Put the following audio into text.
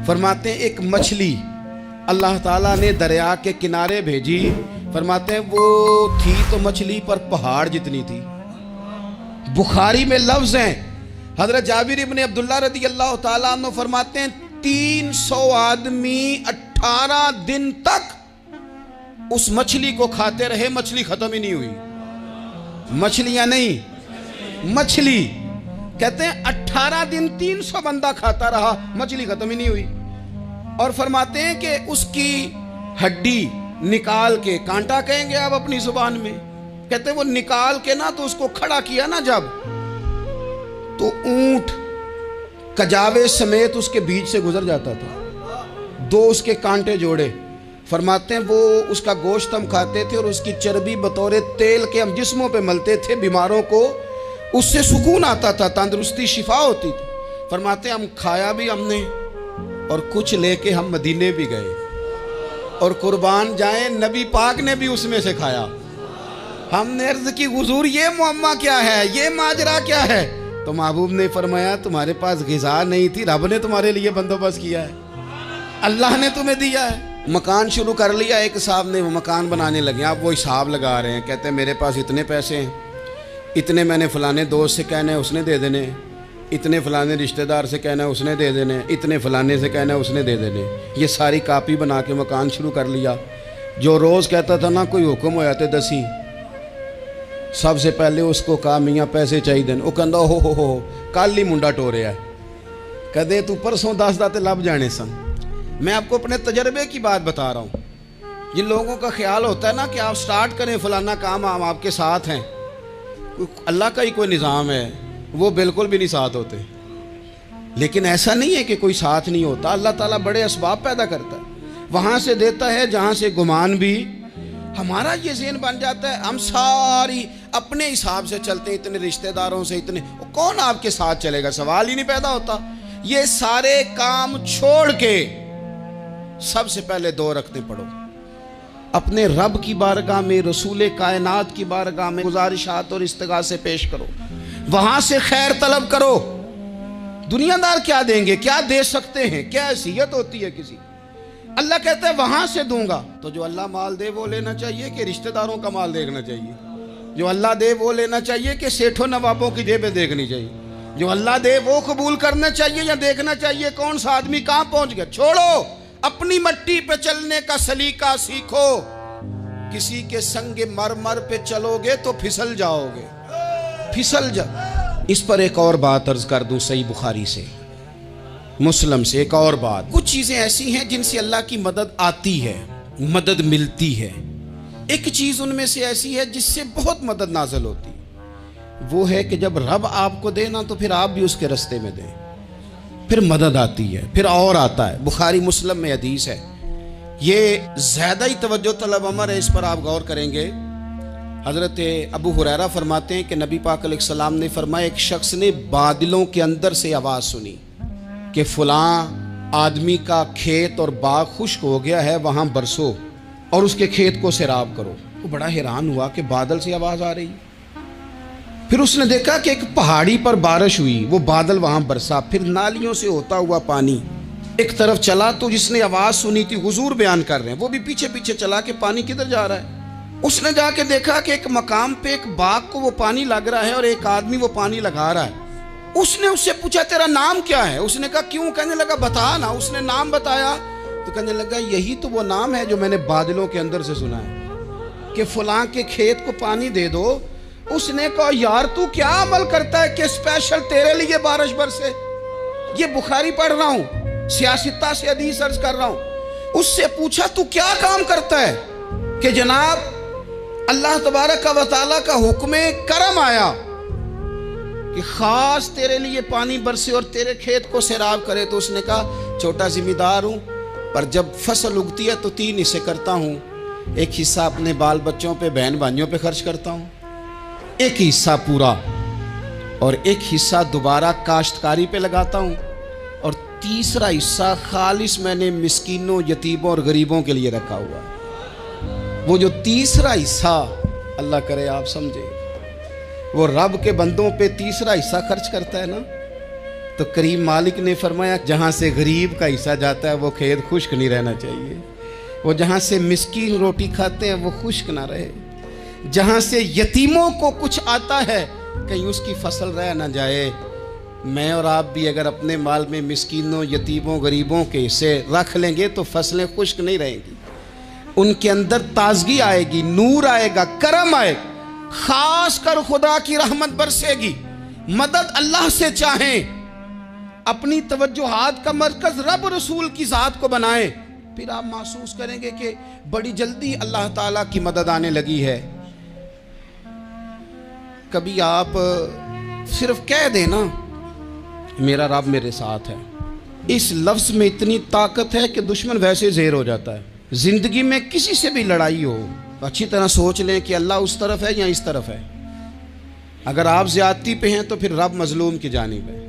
فرماتے ہیں ایک مچھلی اللہ تعالیٰ نے دریا کے کنارے بھیجی. فرماتے ہیں وہ تھی تو مچھلی پر پہاڑ جتنی تھی. بخاری میں لفظ ہیں, حضرت جابر ابن عبداللہ رضی اللہ تعالیٰ عنہ فرماتے ہیں 300 آدمی 18 دن تک اس مچھلی کو کھاتے رہے, مچھلی ختم ہی نہیں ہوئی. مچھلیاں نہیں, مچھلی. کہتے ہیں 18 دن 300 بندہ کھاتا رہا, مچھلی ختم ہی نہیں ہوئی. اور فرماتے ہیں کہ اس کی ہڈی نکال کے, کانٹا کہیں گے آپ اپنی زبان میں, کہتے ہیں وہ نکال کے نا تو اس کو کھڑا کیا نا جب, تو اونٹ کجاوے سمیت اس کے بیچ سے گزر جاتا تھا. 2 اس کے کانٹے جوڑے. فرماتے ہیں وہ اس کا گوشت ہم کھاتے تھے اور اس کی چربی بطور تیل کے ہم جسموں پہ ملتے تھے. بیماروں کو اس سے سکون آتا تھا, تندرستی شفا ہوتی تھی. فرماتے ہیں ہم کھایا بھی ہم نے, اور کچھ لے کے ہم مدینے بھی گئے, اور قربان جائیں نبی پاک نے بھی اس میں سے کھایا. ہم نے عرض کی حضور یہ معمہ کیا ہے, یہ ماجرا کیا ہے؟ تو محبوب نے فرمایا تمہارے پاس غذا نہیں تھی, رب نے تمہارے لیے بندوبست کیا ہے, اللہ نے تمہیں دیا ہے. مکان شروع کر لیا, ایک صاحب نے وہ مکان بنانے لگے. آپ وہ حساب لگا رہے ہیں, کہتے ہیں میرے پاس اتنے پیسے ہیں, اتنے میں نے فلانے دوست سے کہنا ہے اس نے دے دینے, اتنے فلانے رشتہ دار سے کہنا ہے اس نے دے دینے, اتنے فلانے سے کہنا ہے اس نے دے دینے. یہ ساری کاپی بنا کے مکان شروع کر لیا. جو روز کہتا تھا نا کوئی حکم ہو جاتے 10 ہی, سب سے پہلے اس کو کہا میاں پیسے چاہیے دین. وہ کہندا ہو کل ہی منڈا ٹوریا ہے, کہتے تو پرسوں 10 داتے لب جانے سن. میں آپ کو اپنے تجربے کی بات بتا رہا ہوں. جن لوگوں کا خیال ہوتا ہے نا کہ آپ سٹارٹ کریں فلانا کام, ہم آپ کے ساتھ ہیں, اللہ کا ہی کوئی نظام ہے, وہ بالکل بھی نہیں ساتھ ہوتے. لیکن ایسا نہیں ہے کہ کوئی ساتھ نہیں ہوتا. اللہ تعالیٰ بڑے اسباب پیدا کرتا ہے, وہاں سے دیتا ہے جہاں سے گمان بھی. ہمارا یہ ذہن بن جاتا ہے ہم ساری اپنے حساب سے چلتے ہیں, اتنے رشتہ داروں سے اتنے, کون آپ کے ساتھ چلے گا, سوال ہی نہیں پیدا ہوتا. یہ سارے کام چھوڑ کے سب سے پہلے 2 رکعتیں پڑھو, اپنے رب کی بارگاہ میں, رسول کائنات کی بارگاہ میں گزارشات اور استغاثے پیش کرو, وہاں سے خیر طلب کرو. دنیا دار کیا دیں گے, کیا دے سکتے ہیں, کیا حیثیت ہوتی ہے کسی. اللہ کہتا ہے وہاں سے دوں گا. تو جو اللہ مال دے وہ لینا چاہیے کہ رشتہ داروں کا مال دیکھنا چاہیے؟ جو اللہ دے وہ لینا چاہیے کہ سیٹھوں نوابوں کی جیبیں دیکھنی چاہیے؟ جو اللہ دے وہ قبول کرنا چاہیے یا دیکھنا چاہیے کون سا آدمی کہاں پہنچ گیا؟ چھوڑو, اپنی مٹی پہ چلنے کا سلیقہ سیکھو. کسی کے سنگ مرمر پہ چلو گے تو پھسل جاؤ گے, پھسل جا. اس پر ایک اور بات عرض کر دوں, صحیح بخاری سے, مسلم سے ایک اور بات. کچھ چیزیں ایسی ہیں جن سے اللہ کی مدد آتی ہے, مدد ملتی ہے. ایک چیز ان میں سے ایسی ہے جس سے بہت مدد نازل ہوتی, وہ ہے کہ جب رب آپ کو دے نا تو پھر آپ بھی اس کے رستے میں دیں, پھر مدد آتی ہے, پھر اور آتا ہے. بخاری مسلم میں حدیث ہے, یہ زیادہ ہی توجہ طلب امر ہے, اس پر آپ غور کریں گے. حضرت ابو ہریرہ فرماتے ہیں کہ نبی پاک علیہ السلام نے فرمایا ایک شخص نے بادلوں کے اندر سے آواز سنی کہ فلاں آدمی کا کھیت اور باغ خشک ہو گیا ہے, وہاں برسو اور اس کے کھیت کو سیراب کرو. وہ بڑا حیران ہوا کہ بادل سے آواز آ رہی. پھر اس نے دیکھا کہ ایک پہاڑی پر بارش ہوئی, وہ بادل وہاں برسا, پھر نالیوں سے ہوتا ہوا پانی ایک طرف چلا. تو جس نے آواز سنی تھی, حضور بیان کر رہے ہیں, وہ بھی پیچھے پیچھے چلا کہ پانی کدھر جا رہا ہے. اس نے جا کے دیکھا کہ ایک مقام پہ ایک باغ کو وہ پانی لگ رہا ہے اور ایک آدمی وہ پانی لگا رہا ہے. اس نے اس سے پوچھا تیرا نام کیا ہے؟ اس نے کہا کیوں؟ کہنے لگا بتا نا. اس نے نام بتایا تو کہنے لگا یہی تو وہ نام ہے جو میں نے بادلوں کے اندر سے سنا ہے کہ فلاں کے کھیت کو پانی دے دو. اس نے کہا یار تو کیا عمل کرتا ہے کہ اسپیشل تیرے لیے بارش برسے. یہ بخاری پڑھ رہا ہوں, سیاستہ سے حدیث عرض کر رہا ہوں. اس سے پوچھا تو کیا کام کرتا ہے کہ جناب اللہ تبارک و تعالیٰ کا حکم کرم آیا کہ خاص تیرے لیے پانی برسے اور تیرے کھیت کو سیراب کرے. تو اس نے کہا چھوٹا ذمہ دار ہوں, پر جب فصل اگتی ہے تو 3 حصے کرتا ہوں. ایک حصہ اپنے بال بچوں پہ, بہن بھائیوں پہ خرچ کرتا ہوں, ایک حصہ پورا, اور ایک حصہ دوبارہ کاشتکاری پہ لگاتا ہوں, اور تیسرا حصہ خالص میں نے مسکینوں, یتیموں اور غریبوں کے لیے رکھا ہوا. وہ جو تیسرا حصہ, اللہ کرے آپ سمجھے, وہ رب کے بندوں پہ تیسرا حصہ خرچ کرتا ہے نا, تو کریم مالک نے فرمایا جہاں سے غریب کا حصہ جاتا ہے وہ کھیت خشک نہیں رہنا چاہیے، وہ جہاں سے مسکین روٹی کھاتے ہیں وہ خشک نہ رہے، جہاں سے یتیموں کو کچھ آتا ہے کہیں اس کی فصل رہ نہ جائے۔ میں اور آپ بھی اگر اپنے مال میں مسکینوں، یتیموں، غریبوں کے حصے رکھ لیں گے تو فصلیں خشک نہیں رہیں گی، ان کے اندر تازگی آئے گی، نور آئے گا، کرم آئے گا، خاص کر خدا کی رحمت برسے گی۔ مدد اللہ سے چاہیں، اپنی توجہات کا مرکز رب رسول کی ذات کو بنائیں، پھر آپ محسوس کریں گے کہ بڑی جلدی اللہ تعالیٰ کی مدد آنے لگی ہے۔ کبھی آپ صرف کہہ دیں نا میرا رب میرے ساتھ ہے، اس لفظ میں اتنی طاقت ہے کہ دشمن ویسے زہر ہو جاتا ہے۔ زندگی میں کسی سے بھی لڑائی ہو اچھی طرح سوچ لیں کہ اللہ اس طرف ہے یا اس طرف ہے۔ اگر آپ زیادتی پہ ہیں تو پھر رب مظلوم کی جانب ہے۔